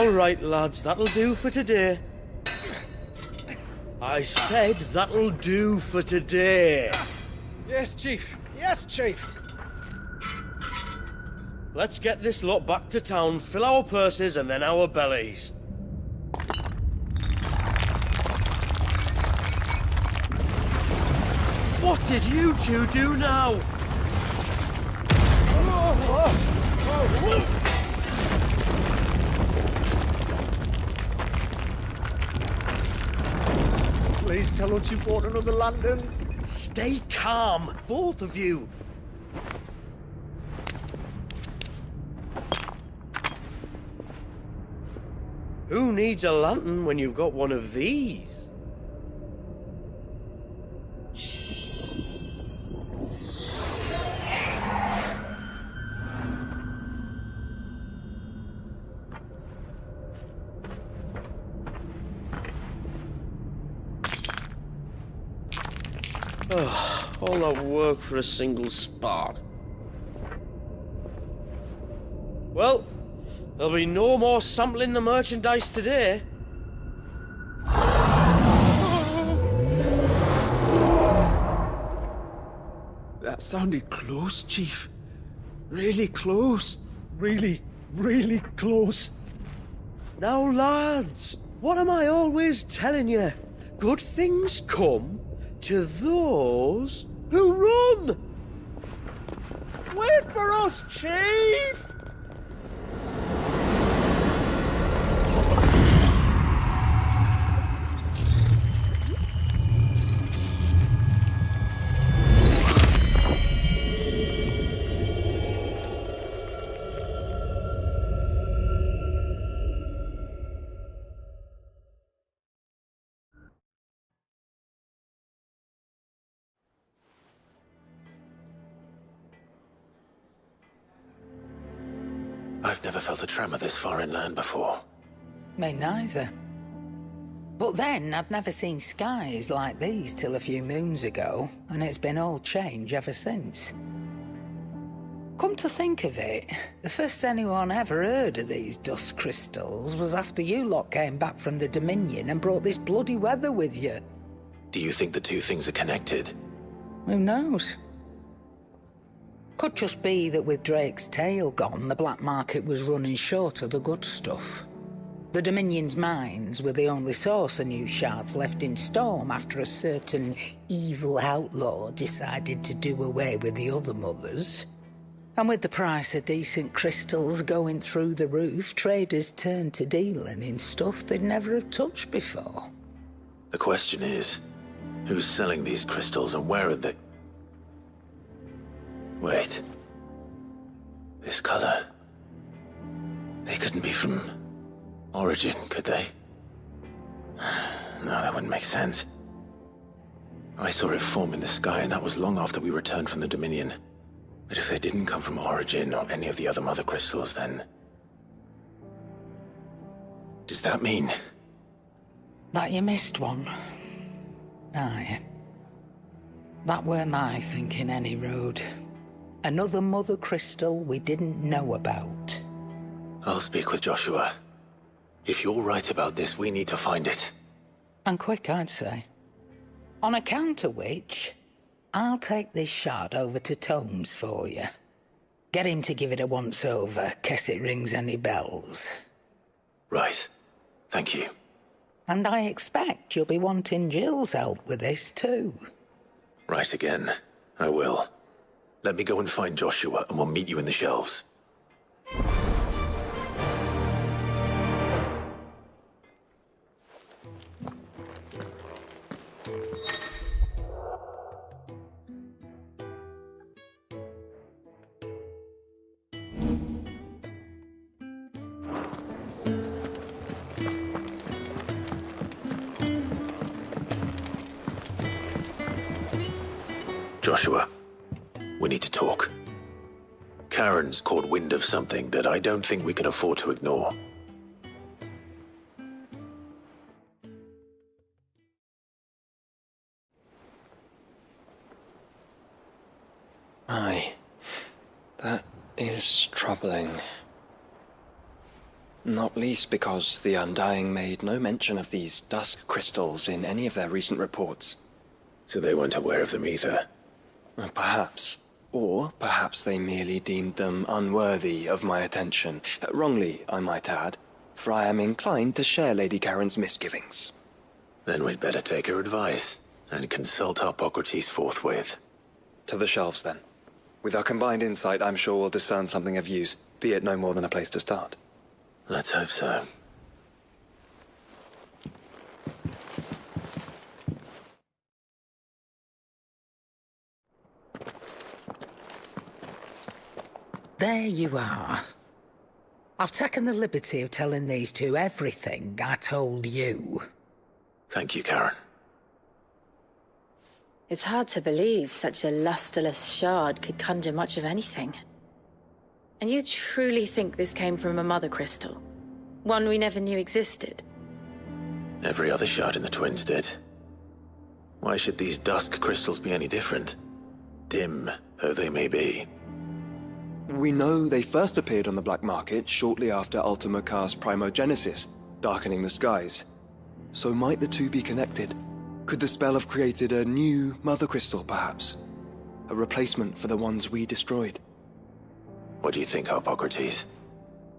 All right, lads, that'll do for today. I said that'll do for today. Yes, Chief. Yes, Chief. Let's get this lot back to town, fill our purses and then our bellies. What did you two do now? Please tell us you bought another lantern. Stay calm, both of you. Who needs a lantern when you've got one of these? All that work for a single spark. Well, there'll be no more sampling the merchandise today. That sounded close, Chief. Really close. Really, really close. Now, lads, what am I always telling you? Good things come to those who run! Wait for us, Chief! I've never felt a tremor this far inland before. Me neither. But then, I'd never seen skies like these till a few moons ago, and it's been all change ever since. Come to think of it, the first anyone ever heard of these dust crystals was after you lot came back from the Dominion and brought this bloody weather with you. Do you think the two things are connected? Who knows? Could just be that with Drake's tail gone, the black market was running short of the good stuff. The Dominion's mines were the only source of new shards left in Storm after a certain evil outlaw decided to do away with the other mothers. And with the price of decent crystals going through the roof, traders turned to dealing in stuff they'd never have touched before. The question is, who's selling these crystals and where are they? Wait. This color. They couldn't be from Origin, could they? No, that wouldn't make sense. I saw it form in the sky, and that was long after we returned from the Dominion. But if they didn't come from Origin or any of the other Mothercrystals, then... does that mean... That you missed one? Aye. That were my thinking, any road. Another Mothercrystal we didn't know about. I'll speak with Joshua. If you're right about this, we need to find it. And quick, I'd say. On account of which, I'll take this shard over to Tomes for you. Get him to give it a once-over, case it rings any bells. Right. Thank you. And I expect you'll be wanting Jill's help with this, too. Right again. I will. Let me go and find Joshua, and we'll meet you in the shelves. Joshua, we need to talk. Karen's caught wind of something that I don't think we can afford to ignore. Aye. That is troubling. Not least because the Undying made no mention of these dusk crystals in any of their recent reports. So they weren't aware of them either. Perhaps. Or perhaps they merely deemed them unworthy of my attention. Wrongly, I might add, for I am inclined to share Lady Karen's misgivings. Then we'd better take her advice and consult Hippocrates forthwith. To the shelves, then. With our combined insight, I'm sure we'll discern something of use, be it no more than a place to start. Let's hope so. There you are. I've taken the liberty of telling these two everything I told you. Thank you, Karen. It's hard to believe such a lusterless shard could conjure much of anything. And you truly think this came from a Mothercrystal? One we never knew existed? Every other shard in the Twins did. Why should these dusk crystals be any different? Dim though they may be. We know they first appeared on the black market shortly after Ultima Car's primogenesis, darkening the skies. So might the two be connected? Could the spell have created a new Mothercrystal, perhaps? A replacement for the ones we destroyed? What do you think, Hippocrates?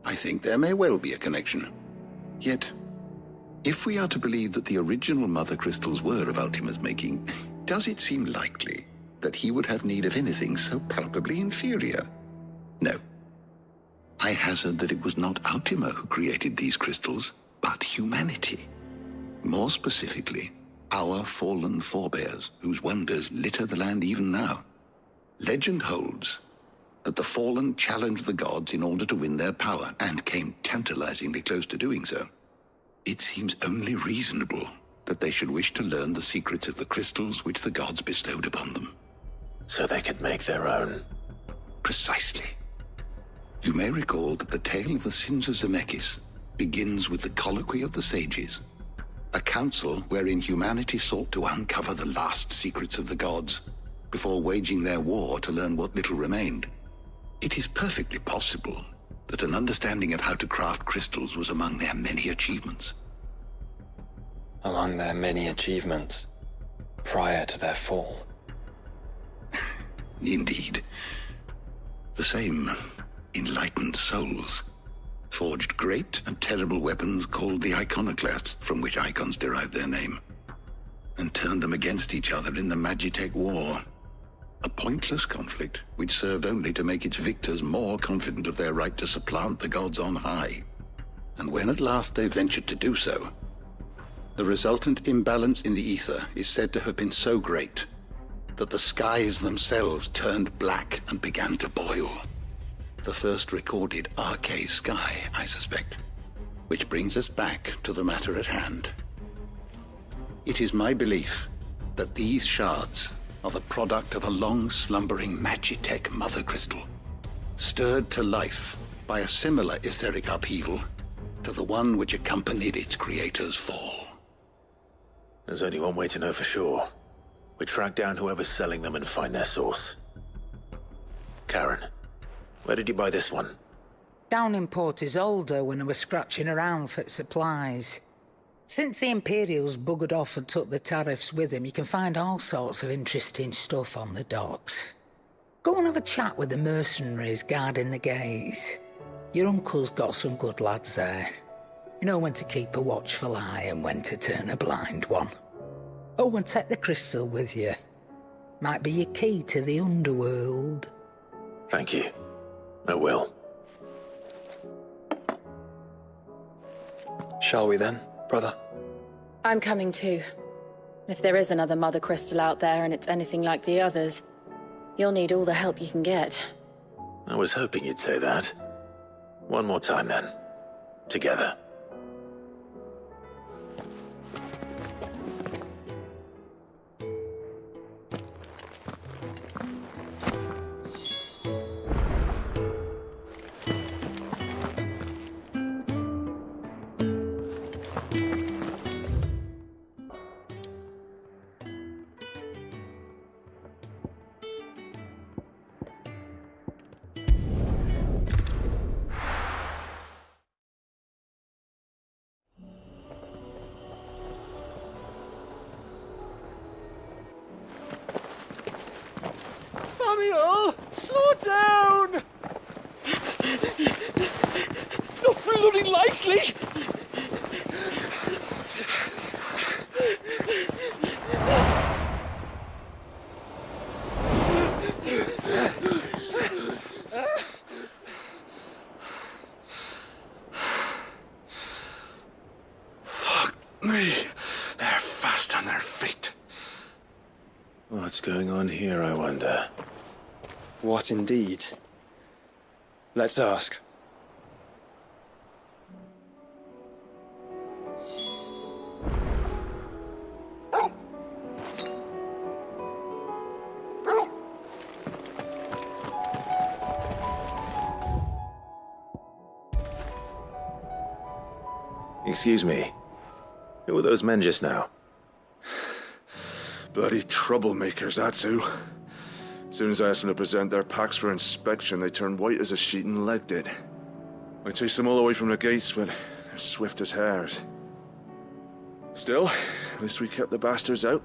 I think there may well be a connection. Yet, if we are to believe that the original Mothercrystals were of Ultima's making, does it seem likely that he would have need of anything so palpably inferior? No. I hazard that it was not Ultima who created these crystals, but humanity. More specifically, our fallen forebears, whose wonders litter the land even now. Legend holds that the fallen challenged the gods in order to win their power, and came tantalizingly close to doing so. It seems only reasonable that they should wish to learn the secrets of the crystals which the gods bestowed upon them. So they could make their own. Precisely. You may recall that the tale of the sins of Zemeckis begins with the colloquy of the sages, a council wherein humanity sought to uncover the last secrets of the gods before waging their war to learn what little remained. It is perfectly possible that an understanding of how to craft crystals was among their many achievements. Among their many achievements, prior to their fall. Indeed. The same enlightened souls forged great and terrible weapons called the iconoclasts, from which icons derived their name, and turned them against each other in the Magitech War. A pointless conflict which served only to make its victors more confident of their right to supplant the gods on high. And when at last they ventured to do so, the resultant imbalance in the ether is said to have been so great that the skies themselves turned black and began to boil. The first recorded arcade sky, I suspect. Which brings us back to the matter at hand. It is my belief that these shards are the product of a long-slumbering Magitech Mothercrystal, stirred to life by a similar etheric upheaval to the one which accompanied its creator's fall. There's only one way to know for sure. We track down whoever's selling them and find their source. Karen, where did you buy this one? Down in Port Isolde when I was scratching around for supplies. Since the Imperials buggered off and took the tariffs with them, you can find all sorts of interesting stuff on the docks. Go and have a chat with the mercenaries guarding the gates. Your uncle's got some good lads there. You know when to keep a watchful eye and when to turn a blind one. Oh, and take the crystal with you. Might be your key to the underworld. Thank you. I will. Shall we then, brother? I'm coming too. If there is another Mothercrystal out there and it's anything like the others, you'll need all the help you can get. I was hoping you'd say that. One more time then. Together. Samuel! Slow down! Not bloody likely! Fuck me. They're fast on their feet. What's going on here, I wonder? What indeed? Let's ask. Excuse me. Who were those men just now? Bloody troublemakers, that's who. As soon as I asked them to present their packs for inspection, they turned white as a sheet and legged it. I chased them all away from the gates, but they're swift as hares. Still, at least we kept the bastards out.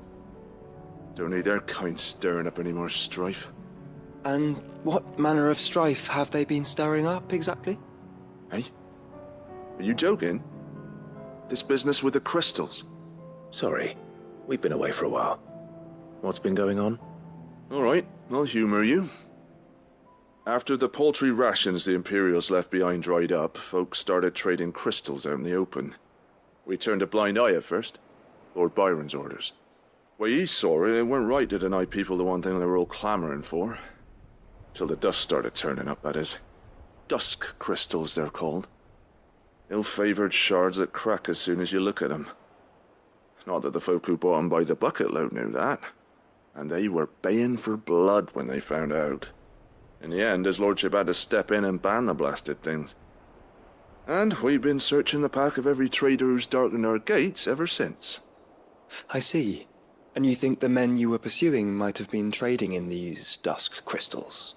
Don't need their kind stirring up any more strife. And what manner of strife have they been stirring up, exactly? Hey? Are you joking? This business with the crystals? Sorry, we've been away for a while. What's been going on? All right, I'll humor you. After the paltry rations the Imperials left behind dried up, folks started trading crystals out in the open. We turned a blind eye at first. Lord Byron's orders. Way he saw it, it weren't right to deny people the one thing they were all clamoring for. Till the dust started turning up, that is. Dusk crystals, they're called. Ill-favored shards that crack as soon as you look at them. Not that the folk who bought them by the bucket load knew that. And they were baying for blood when they found out. In the end, his lordship had to step in and ban the blasted things. And we've been searching the pack of every trader who's darkened our gates ever since. I see. And you think the men you were pursuing might have been trading in these dusk crystals?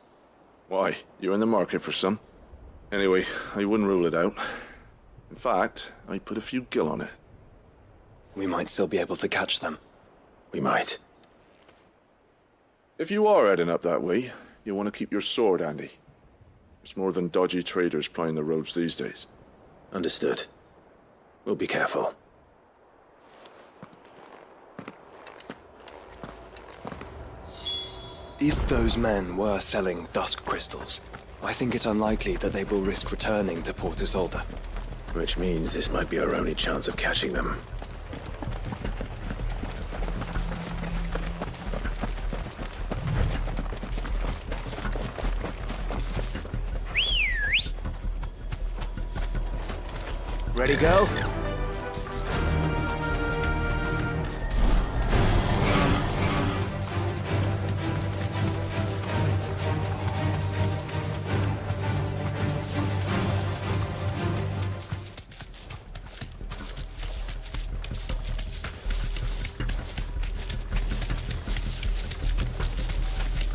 Why, you're in the market for some. Anyway, I wouldn't rule it out. In fact, I'd put a few gil on it. We might still be able to catch them. We might. If you are heading up that way, you want to keep your sword handy. There's more than dodgy traders plying the roads these days. Understood. We'll be careful. If those men were selling dusk crystals, I think it unlikely that they will risk returning to Port Isolde. Which means this might be our only chance of catching them. Ready, go?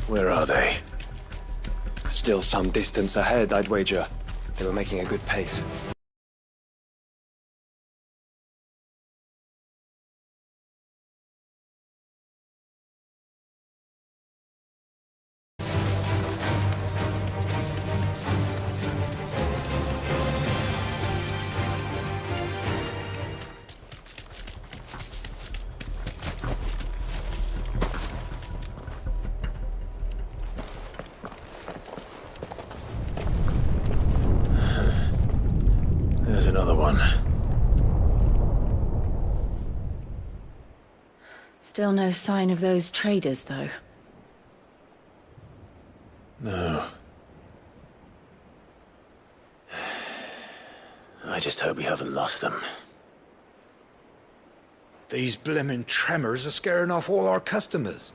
Where are they? Still some distance ahead, I'd wager. They were making a good pace. There's another one. Still no sign of those traders, though. No. I just hope we haven't lost them. These blimmin' tremors are scaring off all our customers.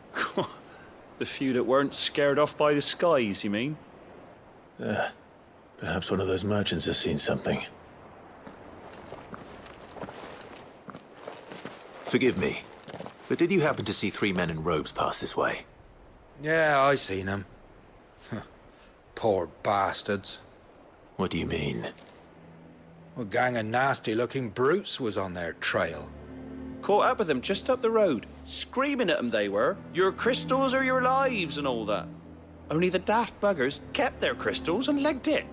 The few that weren't scared off by the skies, you mean? Perhaps one of those merchants has seen something. Forgive me, but did you happen to see 3 men in robes pass this way? Yeah, I seen them. Poor bastards. What do you mean? A gang of nasty-looking brutes was on their trail. Caught up with them just up the road. Screaming at them they were. Your crystals or your lives and all that. Only the daft buggers kept their crystals and legged it.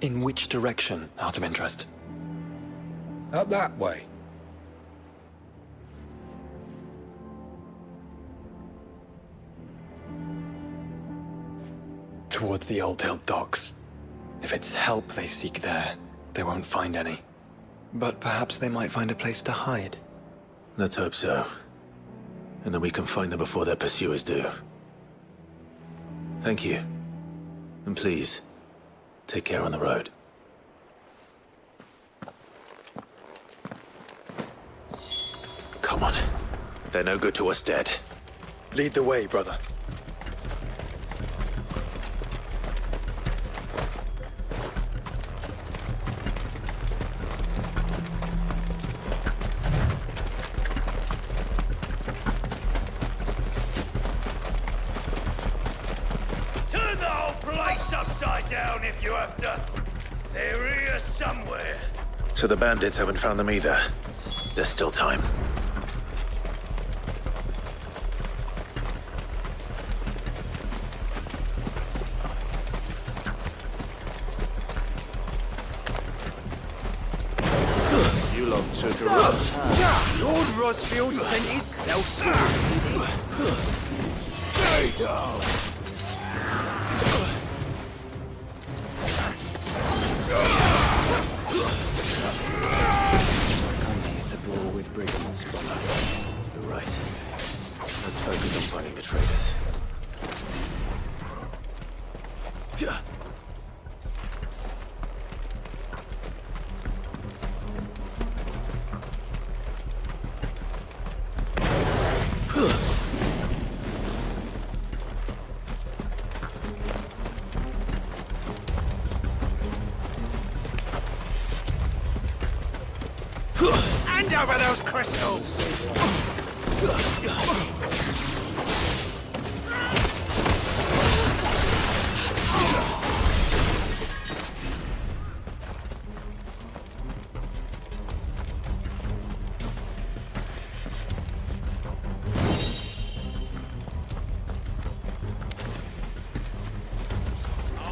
In which direction, out of interest? Up that way. Towards the Old Hill docks. If it's help they seek there, they won't find any. But perhaps they might find a place to hide. Let's hope so. And then we can find them before their pursuers do. Thank you. And please, take care on the road. Come on. They're no good to us dead. Lead the way, brother. Turn the whole place upside down if you have to. They're here somewhere. So the bandits haven't found them either. There's still time. You lot took a rough Lord Rosfield sent his self-swords, did he? Stay down. Come here to brawl with brigands, brother. You're right. Let's focus on finding the traitors. Hand over those crystals!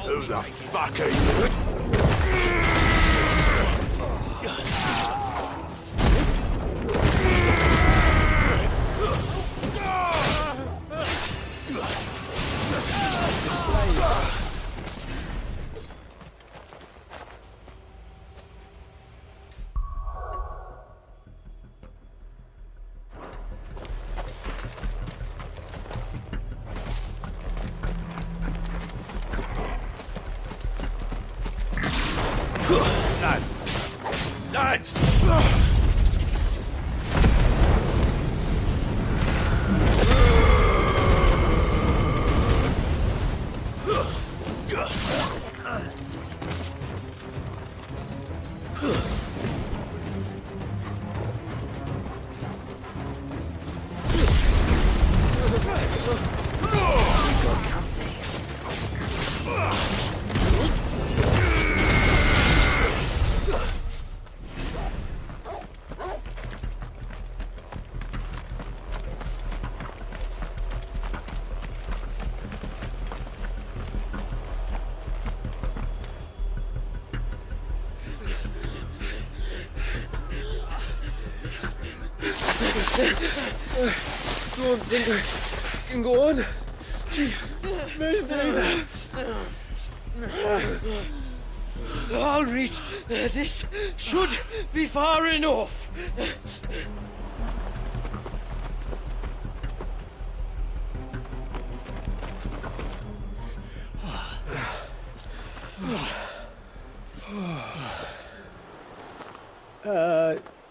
Who the fuck are you? Lads! Don't think I can go on. Chief, neither. I'll reach. This should be far enough.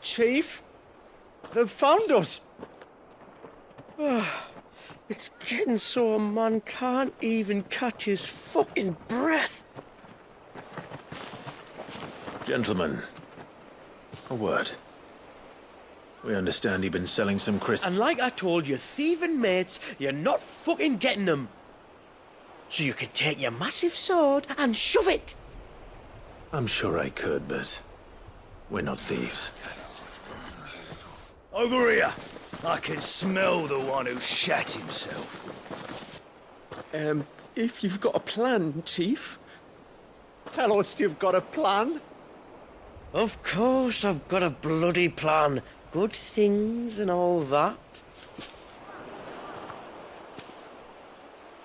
Chief? They've found us. It's getting so a man can't even catch his fucking breath. Gentlemen, a word. We understand you've been selling some crystals. And like I told your thieving mates, you're not fucking getting them. So you can take your massive sword and shove it. I'm sure I could, but we're not thieves. Over here! I can smell the one who shat himself. if you've got a plan, Chief. Tell us you've got a plan. Of course I've got a bloody plan. Good things and all that.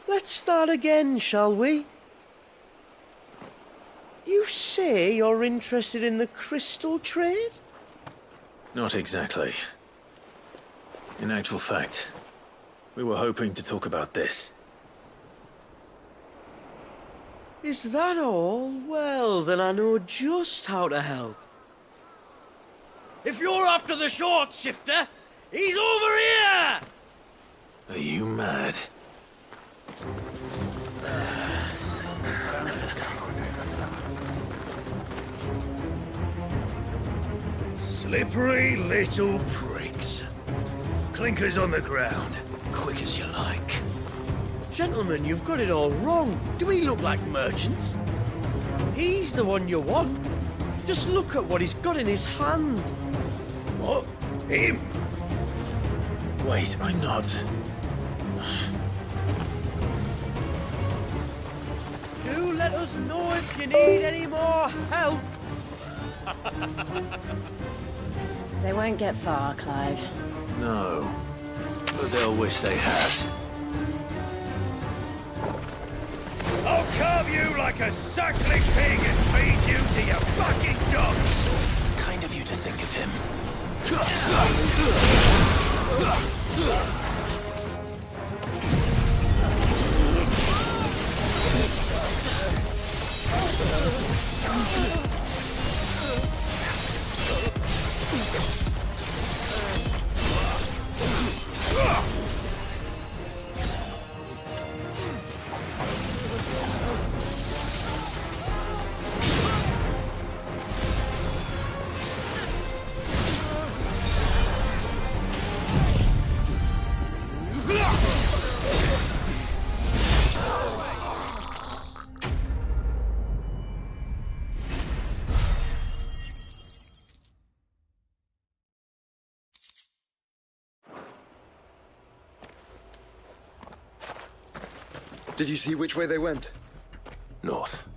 Let's start again, shall we? You say you're interested in the crystal trade? Not exactly. In actual fact, we were hoping to talk about this. Is that all? Well, then I know just how to help. If you're after the short shifter, he's over here! Are you mad? Slippery little pricks. Clinkers on the ground, quick as you like. Gentlemen, you've got it all wrong. Do we look like merchants? He's the one you want. Just look at what he's got in his hand. What? Him? Wait, I'm not. Do let us know if you need any more help. They won't get far, Clive. No. But they'll wish they had. I'll carve you like a suckling pig and feed you to your fucking dog! Kind of you to think of him. Did you see which way they went? North.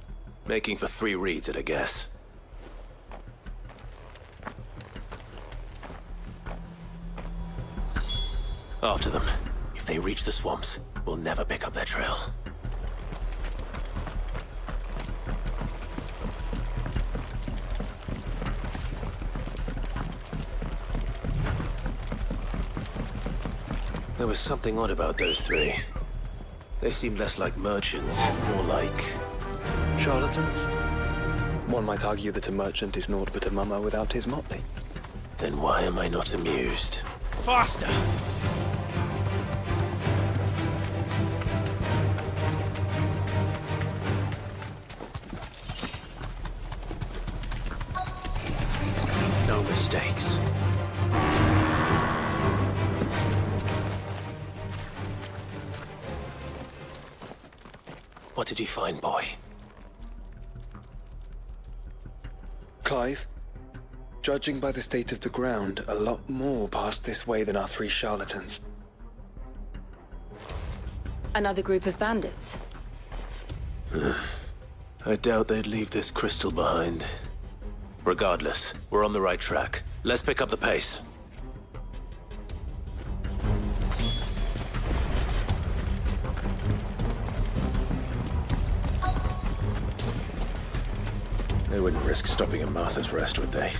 Making for 3 reads at a guess. After them. If they reach the swamps, we'll never pick up their trail. There was something odd about those 3. They seemed less like merchants, more like... charlatans? One might argue that a merchant is naught but a mummer without his motley. Then why am I not amused? Faster! No mistakes. What did you find, boy? Clive, judging by the state of the ground, a lot more passed this way than our 3 charlatans. Another group of bandits? I doubt they'd leave this crystal behind. Regardless, we're on the right track. Let's pick up the pace. They wouldn't risk stopping at Martha's Rest, would they?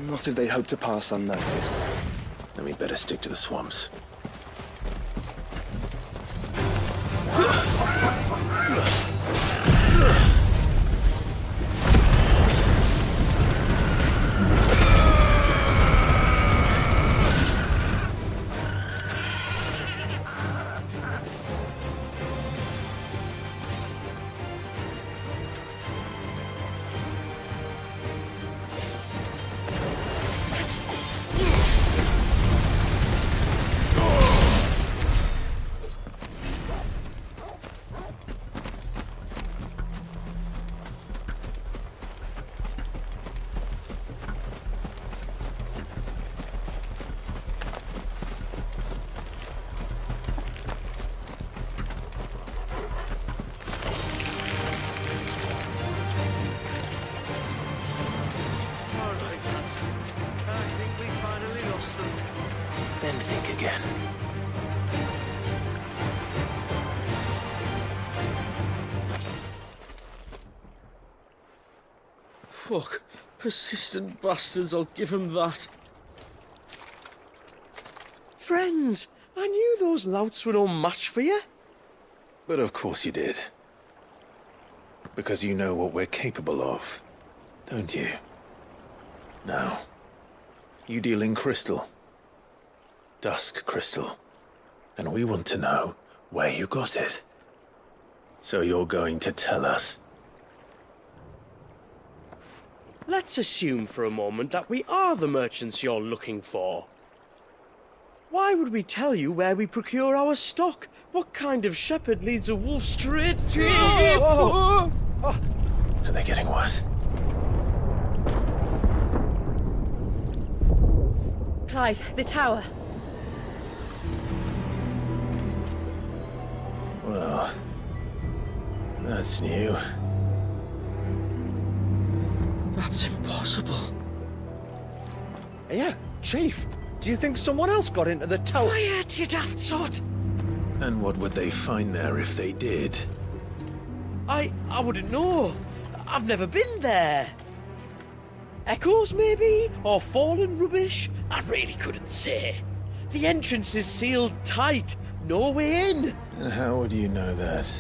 Not if they hope to pass unnoticed. Then we'd better stick to the swamps. Fuck. Persistent bastards, I'll give them that. Friends, I knew those louts were no match for you. But of course you did. Because you know what we're capable of, don't you? Now, you deal in crystal. Dusk crystal. And we want to know where you got it. So you're going to tell us? Let's assume for a moment that we are the merchants you're looking for. Why would we tell you where we procure our stock? What kind of shepherd leads a wolf straight to... Are they getting worse? Clive, the tower. Well, that's new. That's impossible. Yeah, Chief. Do you think someone else got into the tower? Quiet, you daft sod! And what would they find there if they did? I wouldn't know. I've never been there. Echoes, maybe? Or fallen rubbish? I really couldn't say. The entrance is sealed tight. No way in. And how would you know that,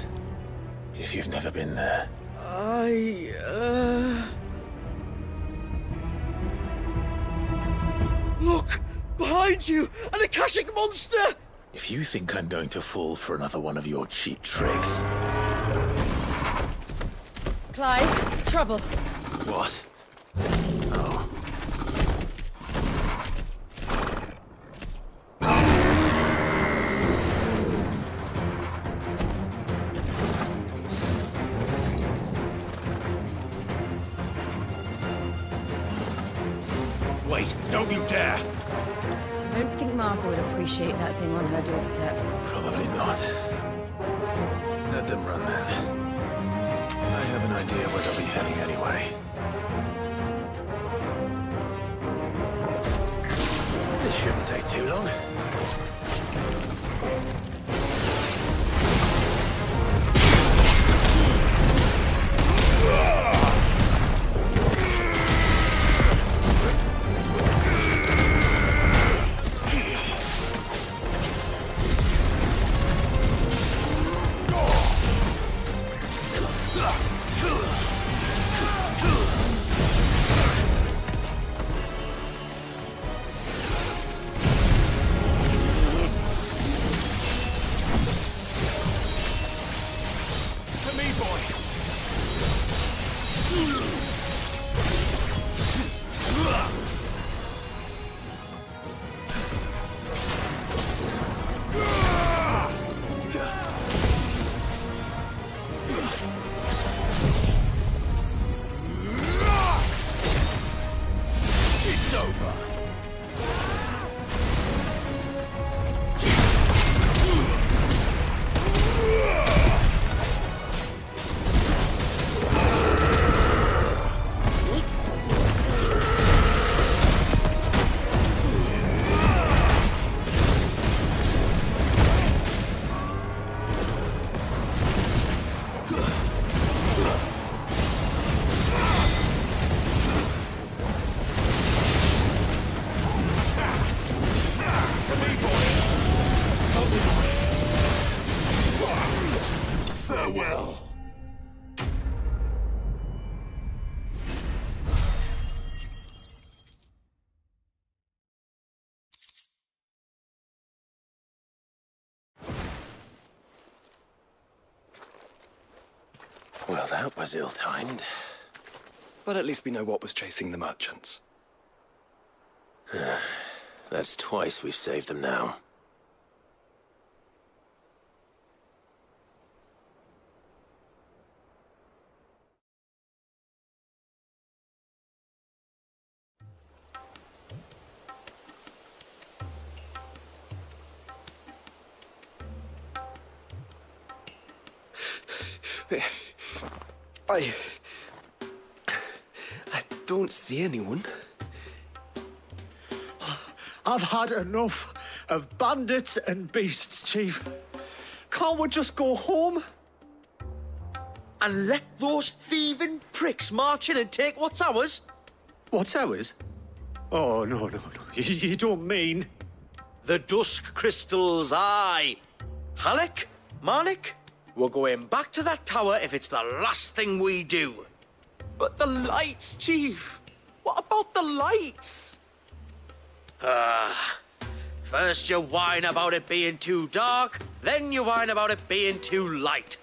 if you've never been there? Look! Behind you! An Akashic monster! If you think I'm going to fall for another one of your cheap tricks... Clive, trouble. What? Oh. Wait, don't you dare! I don't think Martha would appreciate that thing on her doorstep. Probably not. Let them run then. I have an idea where they'll be heading anyway. This shouldn't take too long. Well, that was ill-timed. But at least we know what was chasing the merchants. That's twice we've saved them now. I don't see anyone. I've had enough of bandits and beasts, Chief. Can't we just go home? and let those thieving pricks march in and take what's ours? What's ours? Oh, no. You don't mean... The dusk crystals, aye. Halleck, Marnik, we're going back to that tower if it's the last thing we do. But the lights, Chief. What about the lights? First you whine about it being too dark, then you whine about it being too light.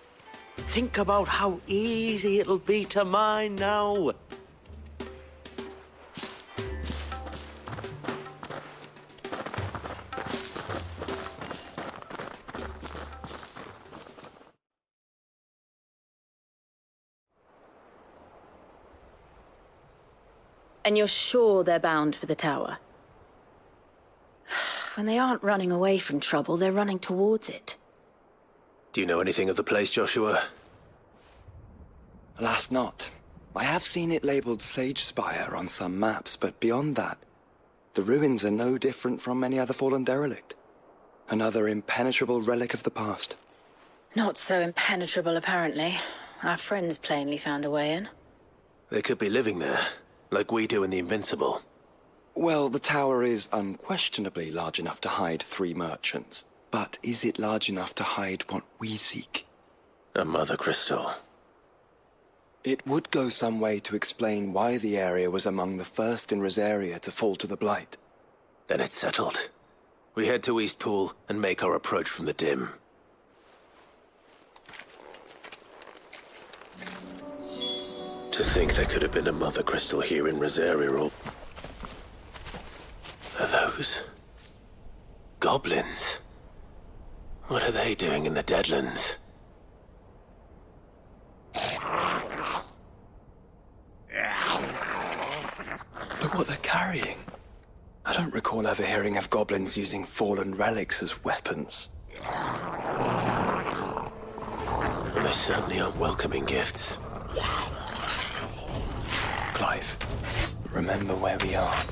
Think about how easy it'll be to mine now. And you're sure they're bound for the tower? When they aren't running away from trouble, they're running towards it. Do you know anything of the place, Joshua? Alas, not. I have seen it labeled Sagespire on some maps, but beyond that, the ruins are no different from any other fallen derelict. Another impenetrable relic of the past. Not so impenetrable, apparently. Our friends plainly found a way in. They could be living there, like we do in the Invincible. Well, the tower is unquestionably large enough to hide 3 merchants. But is it large enough to hide what we seek? A Mothercrystal. It would go some way to explain why the area was among the first in Rosaria to fall to the Blight. Then it's settled. We head to Eastpool and make our approach from the dim. To think there could have been a Mothercrystal here in Rosaria all... Are those... goblins? What are they doing in the Deadlands? Look what they're carrying. I don't recall ever hearing of goblins using fallen relics as weapons. Well, they certainly aren't welcoming gifts. Clive, remember where we are.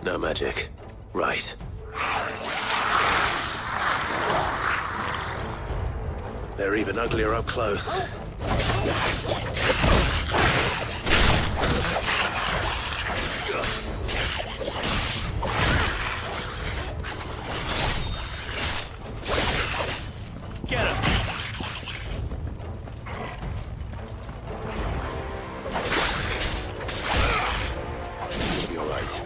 No magic. Right. They're even uglier up close. Get him! You'll be all right.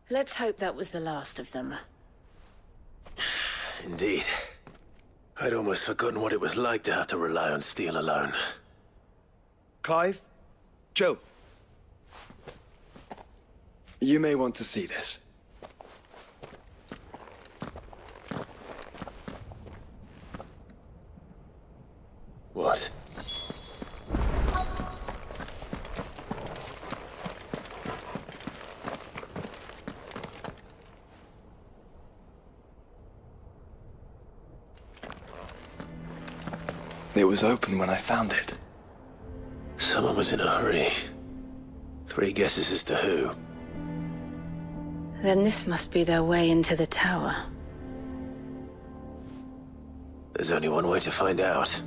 Let's hope that was the last of them. Indeed. I'd almost forgotten what it was like to have to rely on steel alone. Clive? Joe? You may want to see this. What? It was open when I found it. Someone was in a hurry. 3 guesses as to who. Then this must be their way into the tower. There's only one way to find out.